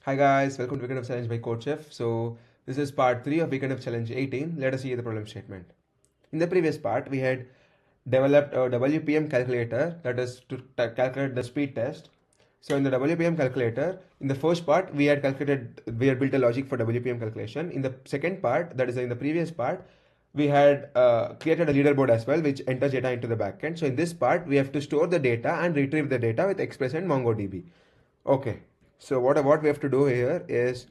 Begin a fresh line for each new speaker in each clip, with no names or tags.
Hi guys, welcome to Weekend of Challenge by CodeChef. So this is part 3 of Weekend of Challenge 18. Let us see the problem statement. In the previous part, we had developed a WPM calculator, that is to calculate the speed test. So in the WPM calculator, in the first part, we had built a logic for WPM calculation. In the second part, that is in the previous part, we had created a leaderboard as well, which enters data into the backend. So in this part, we have to store the data and retrieve the data with Express and MongoDB. Okay, so what we have to do here is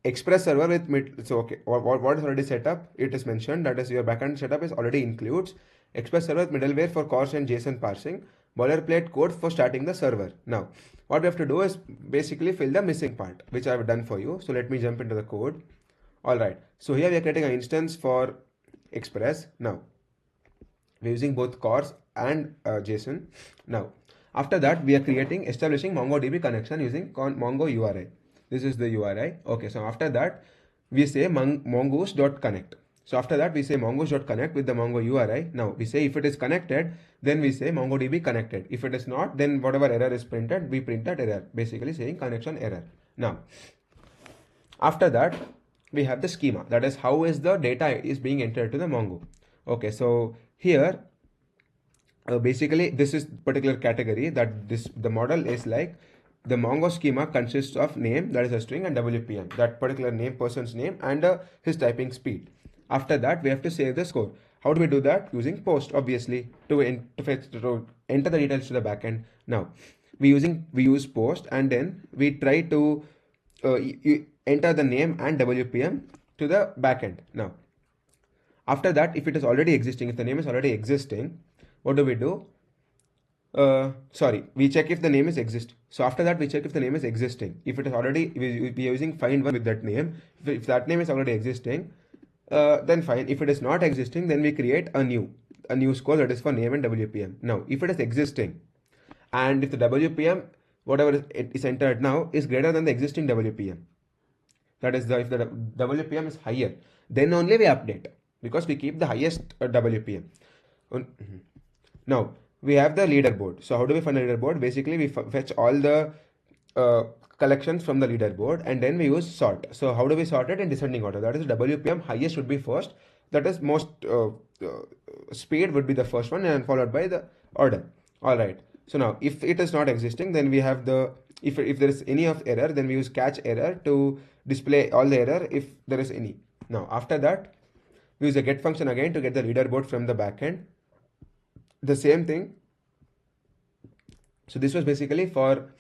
Express server with so okay, what is already set up? It is mentioned that is your backend setup is already includes Express server with middleware for CORS and JSON parsing, boilerplate code for starting the server. Now, what we have to do is basically fill the missing part, which I have done for you. So let me jump into the code. All right. So here we are creating an instance for Express. Now, we're using both CORS and JSON. Now, after that, we are establishing MongoDB connection using Mongo URI. This is the URI. Okay, so after that, we say mongoose.connect. So after that, we say mongoose.connect with the Mongo URI. Now, we say if it is connected, then we say MongoDB connected. If it is not, then whatever error is printed, we print that error, basically saying connection error. Now, after that, we have the schema. That is how is the data is being entered to the Mongo. Okay, so here basically this is particular category that the model is like the Mongo schema consists of name, that is a string, and WPM, that particular name, person's name, and his typing speed. After that, we have to save the score. How do we do that? Using post, obviously, to enter the details to the backend. Now, we use post, and then we try to enter the name and WPM to the backend. Now, after that, if it is already existing, if the name is already existing, what do? We check if the name is exist. So after that, we check if the name is existing. If it is already, we are using find one with that name. If that name is already existing, then fine. If it is not existing, then we create a new score that is for name and WPM. Now, if it is existing, and if the WPM, whatever is entered now, is greater than the existing WPM, that is if the WPM is higher, then only we update, because we keep the highest WPM. Now, we have the leaderboard. So how do we find the leaderboard? Basically, we fetch all the collections from the leaderboard, and then we use sort. So how do we sort it? In descending order. That is, WPM highest should be first. That is, most speed would be the first one, and followed by the order. All right. So now, if it is not existing, then we have if there is any of error, then we use catch error to display all the error if there is any. Now, after that, we use a get function again to get the leaderboard from the backend. The same thing. So this was basically for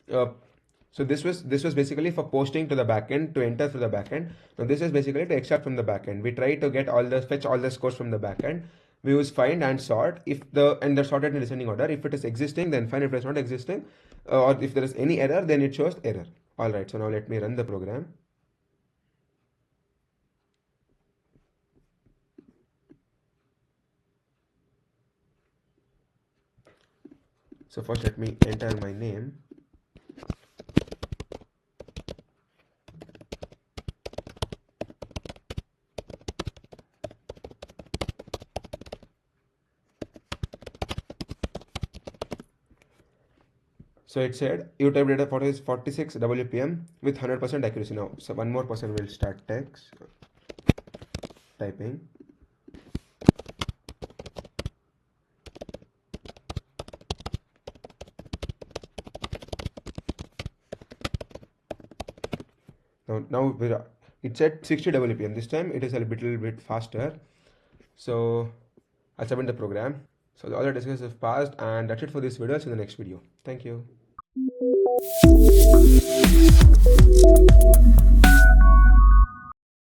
this was basically for posting to the backend, to enter through the backend. Now this is basically to extract from the backend. We try to fetch all the scores from the backend. We use find and sort and they're sorted in descending order. If it is existing, then fine. If it is not existing, or if there is any error, then it shows error. All right. So now let me run the program. So first let me enter my name. So it said you type data for is 46 WPM with 100% accuracy. Now, so one more person will start text typing. Now it said 60 WPM. This time it is a little bit faster. So I'll submit the program. So all the discussions have passed, and that's it for this video. See you in the next video. Thank you.